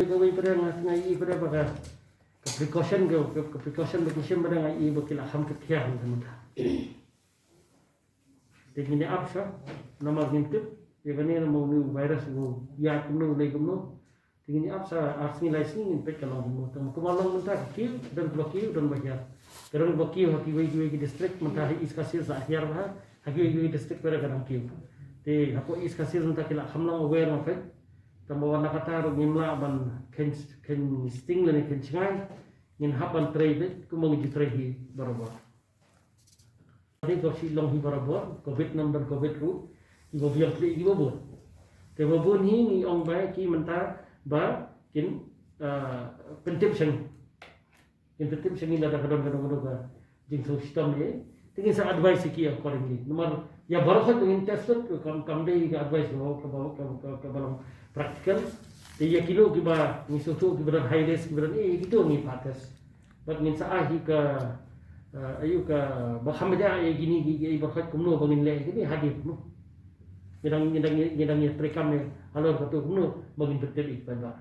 Gawin pada ngai pada baga precaution vacation pada ngai bakila ham kethian teman. Tegini apsa nama gintu evani mau ni virus go ya kumno lei kumno tegini apsa arsni laisni impact kalau mo tam kumalang mentah kiu dan blokiu dan bahya kerana blokiu haki wei district mentah iskasir sa akhir bah haki wei district pada kadang kiu te hapo iskasir mentah kila hamlang aware ma fet tambawan nakata ro ngimla ban ken sting lani ken chingai ngin hapan trade kumang ji trade barabar Ini kosi long hi barabar covid number covid ru ibo biang kli ibo bon te bon hi ni ong bai ki mentah ba kin pentip sang ni ada kadang-kadang ka jing so system ni tingin sa advice ki accordingly nomor ya barokhat ngin test kam dei ka advice mo ka balong practical te ya kilo ki ba ni so ki beran high risk beran gitu ni patas but ngin sa ahi ka ayu ka bahamda ay gini barokhat kumno bangin le ni hadir no ngidang ya trekam ni alor ka tu kumno bangin betul ikban ba